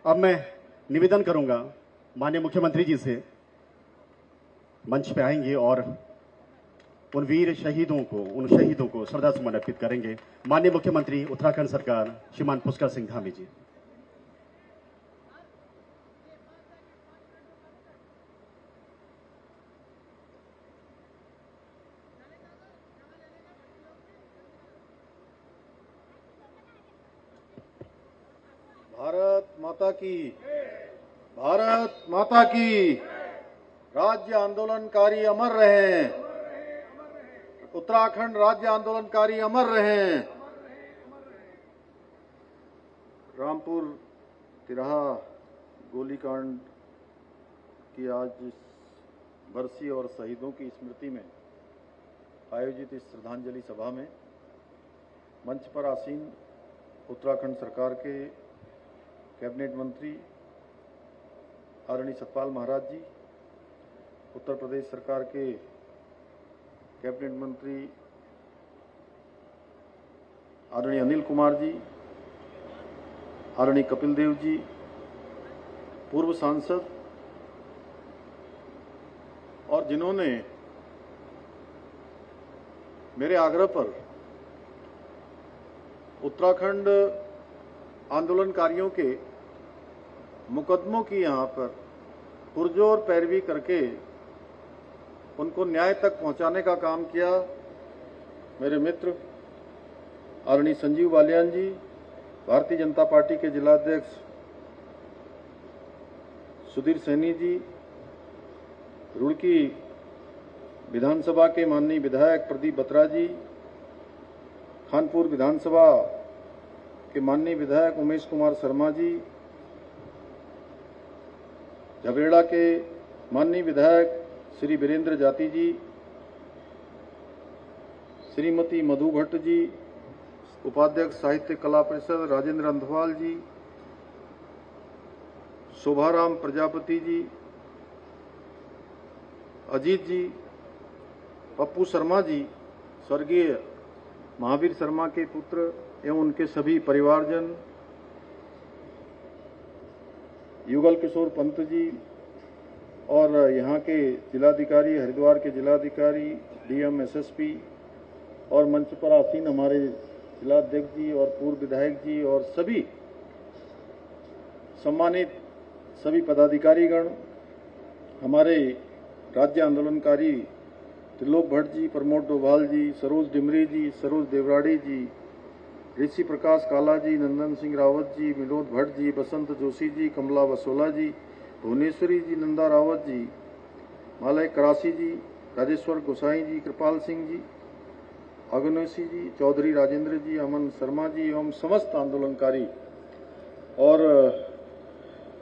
अब मैं निवेदन करूंगा माननीय मुख्यमंत्री जी से, मंच पे आएंगे और उन वीर शहीदों को, उन शहीदों को श्रद्धा सुमन अर्पित करेंगे। माननीय मुख्यमंत्री उत्तराखंड सरकार श्रीमान पुष्कर सिंह धामी जी। भारत माता की, भारत माता की। राज्य आंदोलनकारी अमर रहें, उत्तराखंड राज्य आंदोलनकारी अमर रहें। रामपुर तिराहा गोलीकांड की आज इस बरसी और शहीदों की स्मृति में आयोजित इस श्रद्धांजलि सभा में मंच पर आसीन उत्तराखंड सरकार के कैबिनेट मंत्री आदरणीय सतपाल महाराज जी, उत्तर प्रदेश सरकार के कैबिनेट मंत्री आदरणीय अनिल कुमार जी, आदरणीय कपिल देव जी, पूर्व सांसद और जिन्होंने मेरे आग्रह पर उत्तराखंड आंदोलनकारियों के मुकदमों की यहां पर पुरजोर पैरवी करके उनको न्याय तक पहुंचाने का काम किया। मेरे मित्र आदरणीय संजीव बालियान जी, भारतीय जनता पार्टी के जिलाध्यक्ष सुधीर सैनी जी, रुड़की विधानसभा के माननीय विधायक प्रदीप बत्रा जी, खानपुर विधानसभा के माननीय विधायक उमेश कुमार शर्मा जी, झबरेड़ा के माननीय विधायक श्री वीरेंद्र जाति जी, श्रीमती मधु भट्ट जी, उपाध्यक्ष साहित्य कला परिषद राजेंद्र अंधवाल जी, शोभाराम प्रजापति जी, अजीत जी, पप्पू शर्मा जी, स्वर्गीय महावीर शर्मा के पुत्र एवं उनके सभी परिवारजन, युगल किशोर पंत जी और यहाँ के जिलाधिकारी, हरिद्वार के जिलाधिकारी, डीएम, एसएसपी और मंच पर आसीन हमारे जिलाध्यक्ष जी और पूर्व विधायक जी और सभी सम्मानित सभी पदाधिकारीगण, हमारे राज्य आंदोलनकारी त्रिलोक भट्ट जी, प्रमोद डोभाल जी, सरोज डिमरी जी, सरोज देवराड़ी जी, ऋषि प्रकाश काला जी, नंदन सिंह रावत जी, विनोद भट्ट जी, बसंत जोशी जी, कमला वसोला जी, भुवनेश्वरी जी, नंदा रावत जी, मालय करासी जी, राजेश्वर गोसाई जी, कृपाल सिंह जी, अगनोसी जी, चौधरी राजेंद्र जी, अमन शर्मा जी एवं समस्त आंदोलनकारी और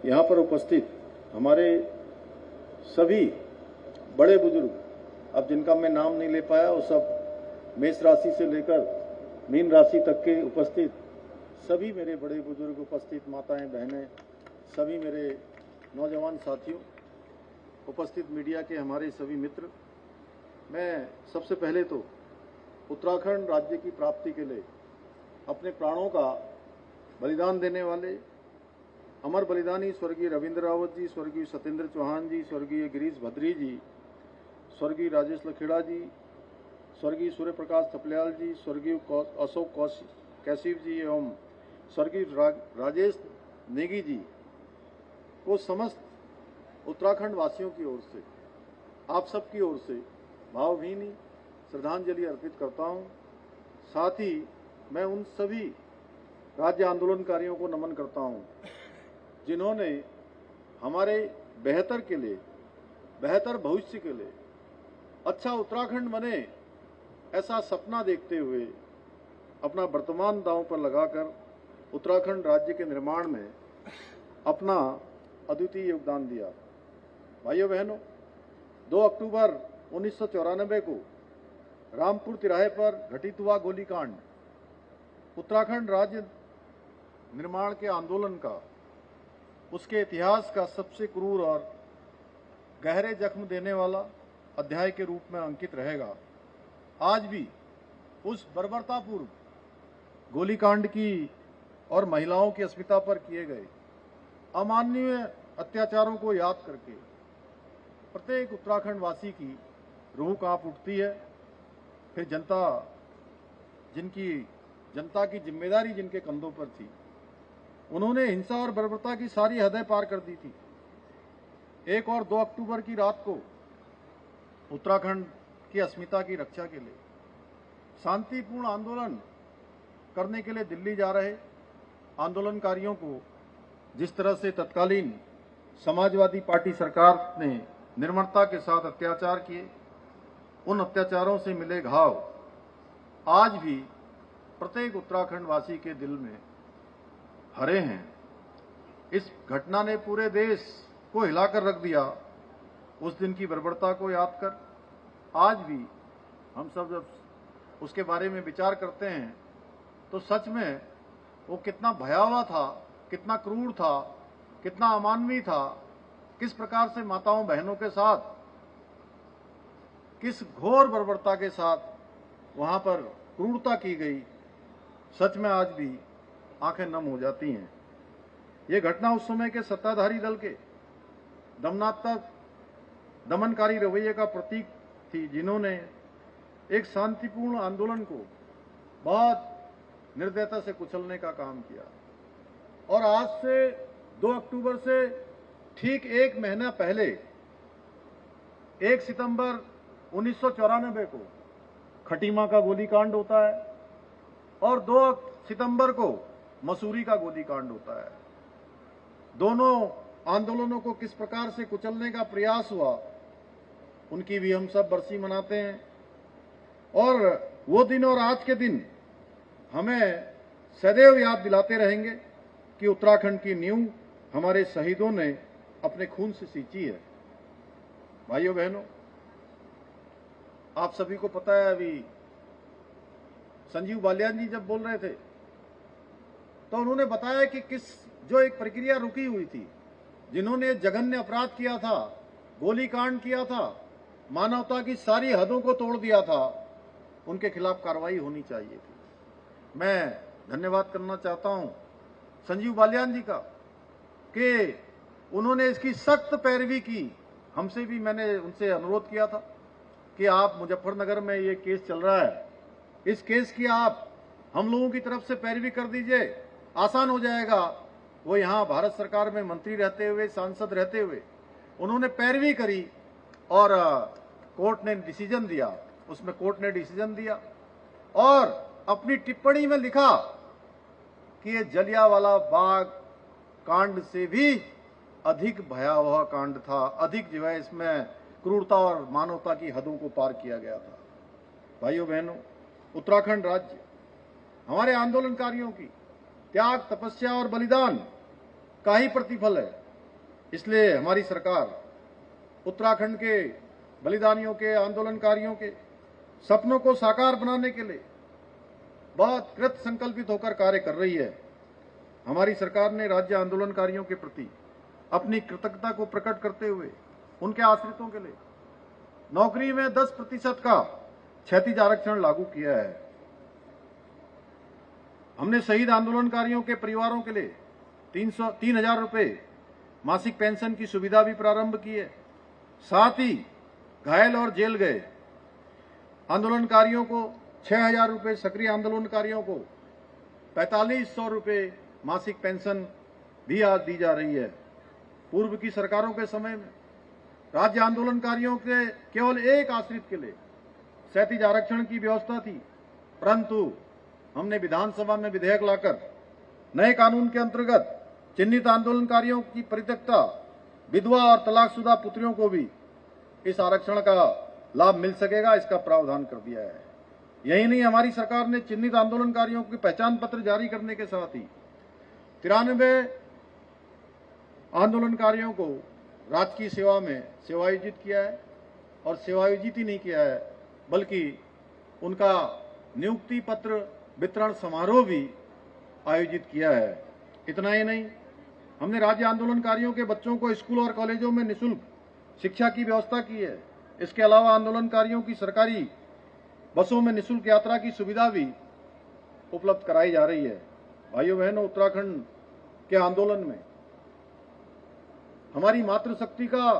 यहाँ पर उपस्थित हमारे सभी बड़े बुजुर्ग, अब जिनका मैं नाम नहीं ले पाया, वो सब मेष राशि से लेकर मीन राशि तक के उपस्थित सभी मेरे बड़े बुजुर्ग, उपस्थित माताएं, बहनें, सभी मेरे नौजवान साथियों, उपस्थित मीडिया के हमारे सभी मित्र, मैं सबसे पहले तो उत्तराखंड राज्य की प्राप्ति के लिए अपने प्राणों का बलिदान देने वाले अमर बलिदानी स्वर्गीय रविंद्र रावत जी, स्वर्गीय सत्येंद्र चौहान जी, स्वर्गीय गिरीश भद्री जी, स्वर्गीय राजेश लखेड़ा जी, स्वर्गीय सूर्य प्रकाश थपलियाल जी, स्वर्गीय अशोक कैसिव जी एवं स्वर्गीय राजेश नेगी जी को समस्त उत्तराखंड वासियों की ओर से, आप सबकी ओर से भावभीनी श्रद्धांजलि अर्पित करता हूं। साथ ही मैं उन सभी राज्य आंदोलनकारियों को नमन करता हूं जिन्होंने हमारे बेहतर के लिए, बेहतर भविष्य के लिए, अच्छा उत्तराखंड बने ऐसा सपना देखते हुए अपना वर्तमान दांव पर लगाकर उत्तराखंड राज्य के निर्माण में अपना अद्वितीय योगदान दिया। भाइयों बहनों, 2 अक्टूबर 1994 को रामपुर तिराहे पर घटित हुआ गोलीकांड उत्तराखंड राज्य निर्माण के आंदोलन का, उसके इतिहास का सबसे क्रूर और गहरे जख्म देने वाला अध्याय के रूप में अंकित रहेगा। आज भी उस बर्बरतापूर्व गोलीकांड की और महिलाओं की अस्मिता पर किए गए अमानवीय अत्याचारों को याद करके प्रत्येक उत्तराखंड वासी की रूह कांप उठती है। फिर जनता की जिम्मेदारी जिनके कंधों पर थी, उन्होंने हिंसा और बर्बरता की सारी हदें पार कर दी थी। 1 और 2 अक्टूबर की रात को उत्तराखंड की अस्मिता की रक्षा के लिए शांतिपूर्ण आंदोलन करने के लिए दिल्ली जा रहे आंदोलनकारियों को जिस तरह से तत्कालीन समाजवादी पार्टी सरकार ने निर्ममता के साथ अत्याचार किए, उन अत्याचारों से मिले घाव आज भी प्रत्येक उत्तराखंड वासी के दिल में हरे हैं। इस घटना ने पूरे देश को हिलाकर रख दिया। उस दिन की बर्बरता को याद कर आज भी हम सब जब उसके बारे में विचार करते हैं तो सच में वो कितना भयावह था, कितना क्रूर था, कितना अमानवीय था, किस प्रकार से माताओं बहनों के साथ, किस घोर बर्बरता के साथ वहां पर क्रूरता की गई, सच में आज भी आंखें नम हो जाती हैं। ये घटना उस समय के सत्ताधारी दल के दमनकारी रवैये का प्रतीक थी, जिन्होंने एक शांतिपूर्ण आंदोलन को बहुत निर्दयता से कुचलने का काम किया। और आज से 2 अक्टूबर से ठीक 1 महीना पहले 1 सितंबर 1994 को खटीमा का गोलीकांड होता है और 2 सितंबर को मसूरी का गोलीकांड होता है। दोनों आंदोलनों को किस प्रकार से कुचलने का प्रयास हुआ, उनकी भी हम सब बरसी मनाते हैं। और वो दिन और आज के दिन हमें सदैव याद दिलाते रहेंगे कि उत्तराखंड की नींव हमारे शहीदों ने अपने खून से सींची है। भाइयों बहनों, आप सभी को पता है, अभी संजीव बालियान जी जब बोल रहे थे तो उन्होंने बताया कि जो एक प्रक्रिया रुकी हुई थी, जिन्होंने जघन्य अपराध किया था, गोलीकांड किया था, मानवता की सारी हदों को तोड़ दिया था, उनके खिलाफ कार्रवाई होनी चाहिए थी। मैं धन्यवाद करना चाहता हूं संजीव बालियान जी का कि उन्होंने इसकी सख्त पैरवी की। हमसे भी, मैंने उनसे अनुरोध किया था कि आप मुजफ्फरनगर में ये केस चल रहा है, इस केस की आप हम लोगों की तरफ से पैरवी कर दीजिए, आसान हो जाएगा। वो यहाँ भारत सरकार में मंत्री रहते हुए, सांसद रहते हुए उन्होंने पैरवी करी और कोर्ट ने डिसीजन दिया। उसमें कोर्ट ने डिसीजन दिया और अपनी टिप्पणी में लिखा कि ये जलियांवाला बाग कांड से भी अधिक भयावह कांड था, अधिक जो है इसमें क्रूरता और मानवता की हदों को पार किया गया था। भाइयों बहनों, उत्तराखंड राज्य हमारे आंदोलनकारियों की त्याग, तपस्या और बलिदान का ही प्रतिफल है। इसलिए हमारी सरकार उत्तराखंड के बलिदानियों के, आंदोलनकारियों के सपनों को साकार बनाने के लिए बहुत कृत संकल्पित होकर कार्य कर रही है। हमारी सरकार ने राज्य आंदोलनकारियों के प्रति अपनी कृतज्ञता को प्रकट करते हुए उनके आश्रितों के लिए नौकरी में 10% का क्षैतिज आरक्षण लागू किया है। हमने शहीद आंदोलनकारियों के परिवारों के लिए 3,000 रुपए मासिक पेंशन की सुविधा भी प्रारंभ की है। साथ ही घायल और जेल गए आंदोलनकारियों को 6,000 रुपए, सक्रिय आंदोलनकारियों को 4,500 रुपए मासिक पेंशन भी आज दी जा रही है। पूर्व की सरकारों के समय में राज्य आंदोलनकारियों के केवल एक आश्रित के लिए क्षैतिज आरक्षण की व्यवस्था थी, परंतु हमने विधानसभा में विधेयक लाकर नए कानून के अंतर्गत चिन्हित आंदोलनकारियों की परित्यक्ता विधवा और तलाकशुदा पुत्रियों को भी इस आरक्षण का लाभ मिल सकेगा, इसका प्रावधान कर दिया है। यही नहीं, हमारी सरकार ने चिन्हित आंदोलनकारियों के पहचान पत्र जारी करने के साथ ही 93 आंदोलनकारियों को राजकीय सेवा में सेवायोजित किया है। और सेवायोजित ही नहीं किया है, बल्कि उनका नियुक्ति पत्र वितरण समारोह भी आयोजित किया है। इतना ही नहीं, हमने राज्य आंदोलनकारियों के बच्चों को स्कूल और कॉलेजों में निःशुल्क शिक्षा की व्यवस्था की है। इसके अलावा आंदोलनकारियों की सरकारी बसों में निःशुल्क यात्रा की सुविधा भी उपलब्ध कराई जा रही है। भाइयों बहनों, उत्तराखंड के आंदोलन में हमारी मातृशक्ति का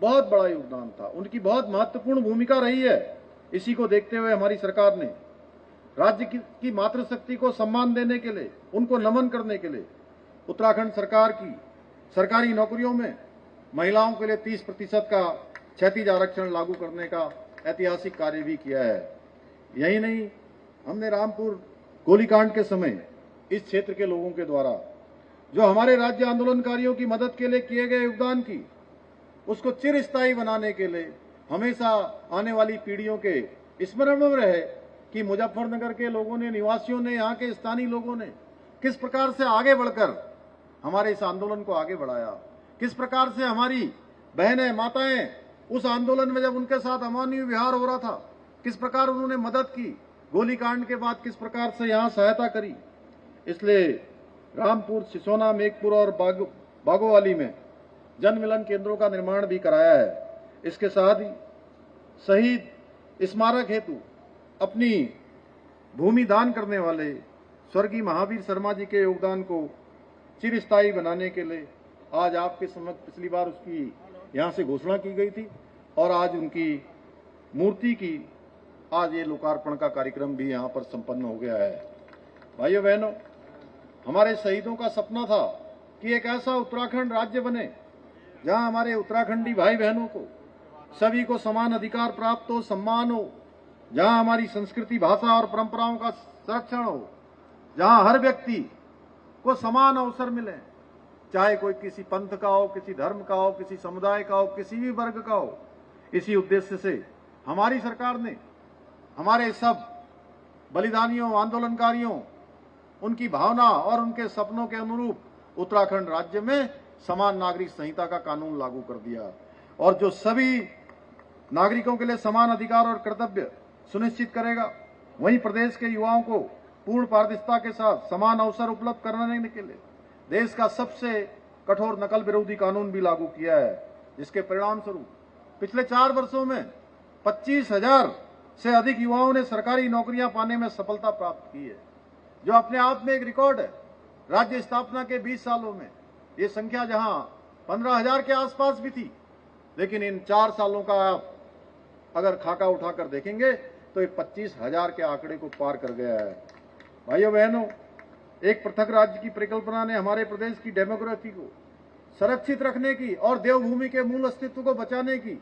बहुत बड़ा योगदान था, उनकी बहुत महत्वपूर्ण भूमिका रही है। इसी को देखते हुए हमारी सरकार ने राज्य की मातृशक्ति को सम्मान देने के लिए, उनको नमन करने के लिए उत्तराखंड सरकार की सरकारी नौकरियों में महिलाओं के लिए 30% का क्षैतिज आरक्षण लागू करने का ऐतिहासिक कार्य भी किया है। यही नहीं, हमने रामपुर गोलीकांड के समय इस क्षेत्र के लोगों के द्वारा जो हमारे राज्य आंदोलनकारियों की मदद के लिए किए गए योगदान की, उसको चिरस्थायी बनाने के लिए हमेशा आने वाली पीढ़ियों के स्मरण में रहे कि मुजफ्फरनगर के लोगों ने, निवासियों ने, यहाँ के स्थानीय लोगों ने किस प्रकार से आगे बढ़कर हमारे इस आंदोलन को आगे बढ़ाया, किस प्रकार से हमारी बहनें, माताएं उस आंदोलन में जब उनके साथ अमानवीय व्यवहार हो रहा था, किस प्रकार उन्होंने मदद की, गोलीकांड के बाद किस प्रकार से यहाँ सहायता करी। इसलिए रामपुर, सिसोना, मेघपुर और बागोवाली में जन मिलन केंद्रों का निर्माण भी कराया है। इसके साथ ही शहीद स्मारक हेतु अपनी भूमि दान करने वाले स्वर्गीय महावीर शर्मा जी के योगदान को चिरस्थायी बनाने के लिए आज आपके समक्ष पिछली बार उसकी यहाँ से घोषणा की गई थी और आज उनकी मूर्ति की आज ये लोकार्पण का कार्यक्रम भी यहाँ पर संपन्न हो गया है। भाइयों बहनों, हमारे शहीदों का सपना था कि एक ऐसा उत्तराखंड राज्य बने जहां हमारे उत्तराखंडी भाई बहनों को, सभी को समान अधिकार प्राप्त हो, सम्मान हो, जहां हमारी संस्कृति, भाषा और परंपराओं का संरक्षण हो, जहां हर व्यक्ति को समान अवसर मिले, चाहे कोई किसी पंथ का हो, किसी धर्म का हो, किसी समुदाय का हो, किसी भी वर्ग का हो। इसी उद्देश्य से हमारी सरकार ने हमारे सब बलिदानियों, आंदोलनकारियों, उनकी भावना और उनके सपनों के अनुरूप उत्तराखंड राज्य में समान नागरिक संहिता का कानून लागू कर दिया और जो सभी नागरिकों के लिए समान अधिकार और कर्तव्य सुनिश्चित करेगा, वहीं प्रदेश के युवाओं को पूर्ण पारदर्शिता के साथ समान अवसर उपलब्ध कराने के लिए देश का सबसे कठोर नकल विरोधी कानून भी लागू किया है, जिसके परिणाम स्वरूप पिछले 4 वर्षों में 25,000 से अधिक युवाओं ने सरकारी नौकरियां पाने में सफलता प्राप्त की है, जो अपने आप में एक रिकॉर्ड है। राज्य स्थापना के 20 सालों में ये संख्या जहां 15,000 के आसपास भी थी, लेकिन इन 4 सालों का आप अगर खाका उठाकर देखेंगे तो ये 25,000 के आंकड़े को पार कर गया है। भाइयों बहनों, एक पृथक राज्य की परिकल्पना ने हमारे प्रदेश की डेमोग्राफी को संरक्षित रखने की और देवभूमि के मूल अस्तित्व को बचाने की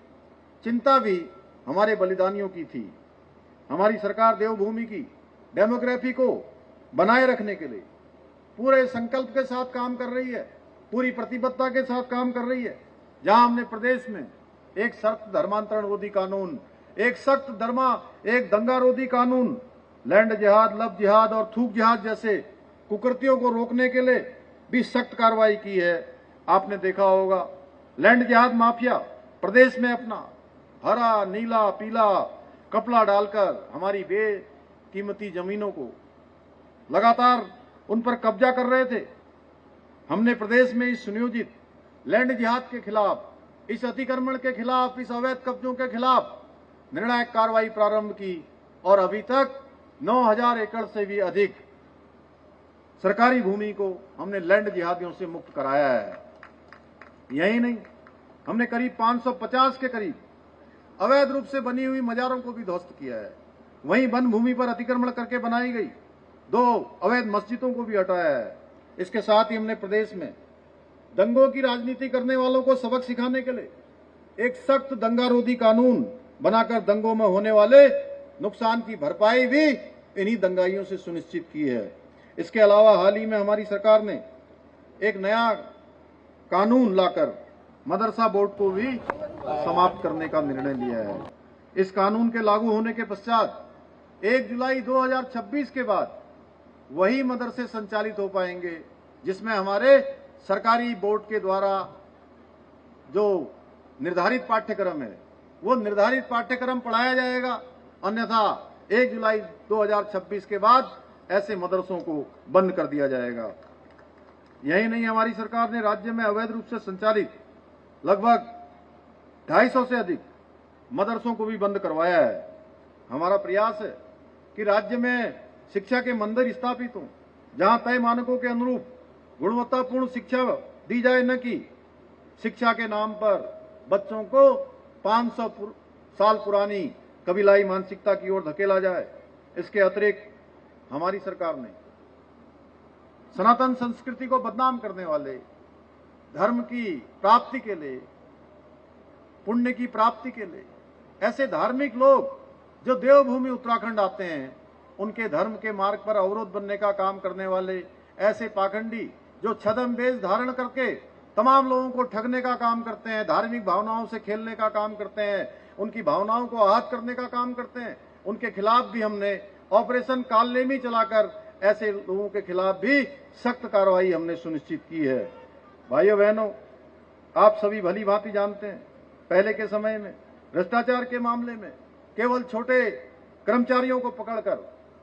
चिंता भी हमारे बलिदानियों की थी। हमारी सरकार देवभूमि की डेमोग्राफी को बनाए रखने के लिए पूरे संकल्प के साथ काम कर रही है, पूरी प्रतिबद्धता के साथ काम कर रही है। जहां हमने प्रदेश में एक सख्त धर्मांतरण रोधी कानून, एक दंगा रोधी कानून, लैंड जिहाद, लव जिहाद और थूक जिहाद जैसे कुकृतियों को रोकने के लिए भी सख्त कार्रवाई की है। आपने देखा होगा, लैंड जिहाद माफिया प्रदेश में अपना हरा, नीला, पीला कपड़ा डालकर हमारी बेकीमती जमीनों को लगातार उन पर कब्जा कर रहे थे। हमने प्रदेश में इस सुनियोजित लैंड जिहाद के खिलाफ, इस अतिक्रमण के खिलाफ, इस अवैध कब्जों के खिलाफ निर्णायक कार्रवाई प्रारंभ की और अभी तक 9,000 एकड़ से भी अधिक सरकारी भूमि को हमने लैंड जिहादियों से मुक्त कराया है। यही नहीं, हमने करीब 550 के करीब अवैध रूप से बनी हुई मजारों को भी ध्वस्त किया है। वहीं वन भूमि पर अतिक्रमण करके बनाई गई 2 अवैध मस्जिदों को भी हटाया है। इसके साथ ही हमने प्रदेश में दंगों की राजनीति करने वालों को सबक सिखाने के लिए एक सख्त दंगारोधी कानून बनाकर दंगों में होने वाले नुकसान की भरपाई भी इन्हीं दंगाइयों से सुनिश्चित की है। इसके अलावा हाल ही में हमारी सरकार ने एक नया कानून लाकर मदरसा बोर्ड को भी समाप्त करने का निर्णय लिया है। इस कानून के लागू होने के पश्चात 1 जुलाई 2026 के बाद वही मदरसे संचालित हो पाएंगे जिसमें हमारे सरकारी बोर्ड के द्वारा जो निर्धारित पाठ्यक्रम है वो निर्धारित पाठ्यक्रम पढ़ाया जाएगा। अन्यथा 1 जुलाई 2026 के बाद ऐसे मदरसों को बंद कर दिया जाएगा। यही नहीं, हमारी सरकार ने राज्य में अवैध रूप से संचालित लगभग 250 से अधिक मदरसों को भी बंद करवाया है। हमारा प्रयास है कि राज्य में शिक्षा के मंदिर स्थापित हों, जहां तय मानकों के अनुरूप गुणवत्तापूर्ण शिक्षा दी जाए, न कि शिक्षा के नाम पर बच्चों को 500 साल पुरानी कबीलाई मानसिकता की ओर धकेला जाए। इसके अतिरिक्त हमारी सरकार ने सनातन संस्कृति को बदनाम करने वाले, धर्म की प्राप्ति के लिए, पुण्य की प्राप्ति के लिए ऐसे धार्मिक लोग जो देवभूमि उत्तराखंड आते हैं, उनके धर्म के मार्ग पर अवरोध बनने का काम करने वाले ऐसे पाखंडी जो छद्म वेश धारण करके तमाम लोगों को ठगने का काम करते हैं, धार्मिक भावनाओं से खेलने का काम करते हैं, उनकी भावनाओं को आहत करने का काम करते हैं, उनके खिलाफ भी हमने ऑपरेशन कालनेमी चलाकर ऐसे लोगों के खिलाफ भी सख्त कार्रवाई हमने सुनिश्चित की है। भाइयों बहनों, आप सभी भली भांति जानते हैं, पहले के समय में भ्रष्टाचार के मामले में केवल छोटे कर्मचारियों को पकड़कर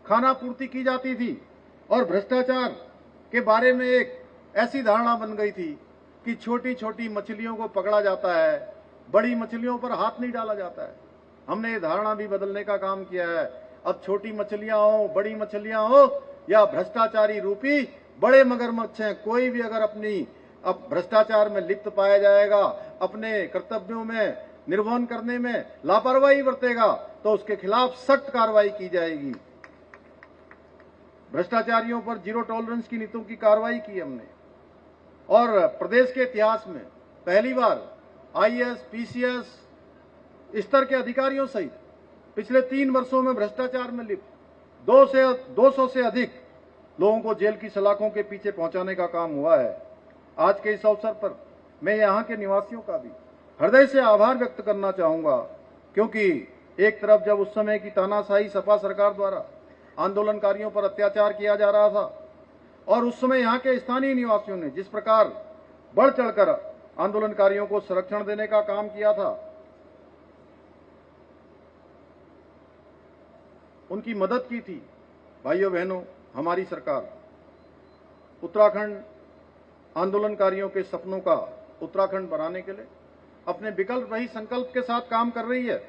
खाना पूर्ति की जाती थी और भ्रष्टाचार के बारे में एक ऐसी धारणा बन गई थी कि छोटी छोटी मछलियों को पकड़ा जाता है, बड़ी मछलियों पर हाथ नहीं डाला जाता है। हमने ये धारणा भी बदलने का काम किया है। अब छोटी मछलियां हो, बड़ी मछलियां हो या भ्रष्टाचारी रूपी बड़े मगरमच्छ हैं, कोई भी अगर अब भ्रष्टाचार में लिप्त पाया जाएगा, अपने कर्तव्यों में निर्वहन करने में लापरवाही बरतेगा तो उसके खिलाफ सख्त कार्रवाई की जाएगी। भ्रष्टाचारियों पर जीरो टॉलरेंस की नीतियों की कार्रवाई की हमने और प्रदेश के इतिहास में पहली बार आईएएस, पीसीएस स्तर के अधिकारियों सहित पिछले 3 वर्षों में भ्रष्टाचार में लिप्त 200 से अधिक लोगों को जेल की सलाखों के पीछे पहुंचाने का काम हुआ है। आज के इस अवसर पर मैं यहां के निवासियों का भी हृदय से आभार व्यक्त करना चाहूंगा, क्योंकि एक तरफ जब उस समय की तानाशाही सपा सरकार द्वारा आंदोलनकारियों पर अत्याचार किया जा रहा था और उस समय यहां के स्थानीय निवासियों ने जिस प्रकार बढ़ चढ़कर आंदोलनकारियों को संरक्षण देने का काम किया था, उनकी मदद की थी। भाइयों बहनों, हमारी सरकार उत्तराखंड आंदोलनकारियों के सपनों का उत्तराखंड बनाने के लिए अपने विकल्प रहित संकल्प के साथ काम कर रही है।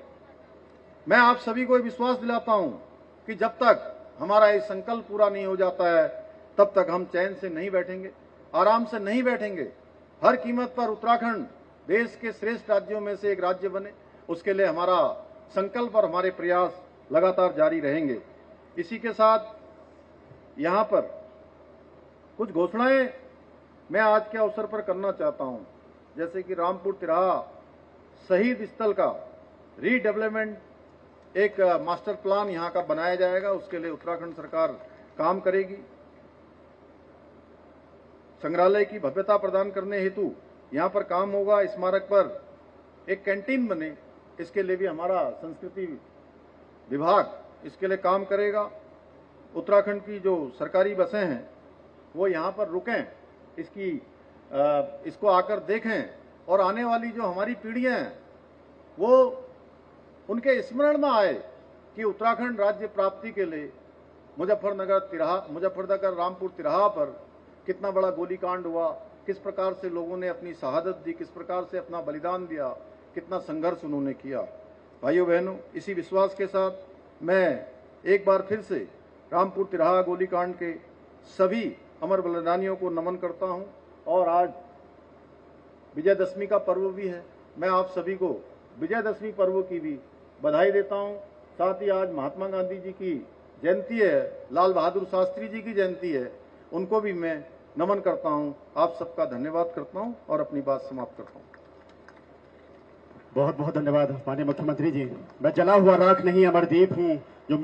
मैं आप सभी को विश्वास दिलाता हूं कि जब तक हमारा ये संकल्प पूरा नहीं हो जाता है तब तक हम चैन से नहीं बैठेंगे, आराम से नहीं बैठेंगे। हर कीमत पर उत्तराखंड देश के श्रेष्ठ राज्यों में से एक राज्य बने, उसके लिए हमारा संकल्प और हमारे प्रयास लगातार जारी रहेंगे। इसी के साथ यहां पर कुछ घोषणाएं मैं आज के अवसर पर करना चाहता हूं, जैसे कि रामपुर तिराहा शहीद स्थल का रीडेवलपमेंट एक मास्टर प्लान यहां का बनाया जाएगा, उसके लिए उत्तराखंड सरकार काम करेगी। संग्रहालय की भव्यता प्रदान करने हेतु यहां पर काम होगा। स्मारक पर एक कैंटीन बने, इसके लिए भी हमारा संस्कृति विभाग इसके लिए काम करेगा। उत्तराखंड की जो सरकारी बसें हैं वो यहां पर रुकें, इसको आकर देखें और आने वाली जो हमारी पीढ़ियां हैं वो उनके स्मरण में आए कि उत्तराखंड राज्य प्राप्ति के लिए मुजफ्फरनगर रामपुर तिराहा पर कितना बड़ा गोलीकांड हुआ, किस प्रकार से लोगों ने अपनी शहादत दी, किस प्रकार से अपना बलिदान दिया, कितना संघर्ष उन्होंने किया। भाइयों बहनों, इसी विश्वास के साथ मैं एक बार फिर से रामपुर तिराहा गोलीकांड के सभी अमर बलिदानियों को नमन करता हूं और आज विजयदशमी का पर्व भी है। मैं आप सभी को विजयदशमी पर्व की भी बधाई देता हूं। साथ ही आज महात्मा गांधी जी की जयंती है, लाल बहादुर शास्त्री जी की जयंती है, उनको भी मैं नमन करता हूं। आप सबका धन्यवाद करता हूं और अपनी बात समाप्त करता हूं। बहुत बहुत धन्यवाद माननीय मुख्यमंत्री जी। मैं जला हुआ राख नहीं अमरदीप हूं जो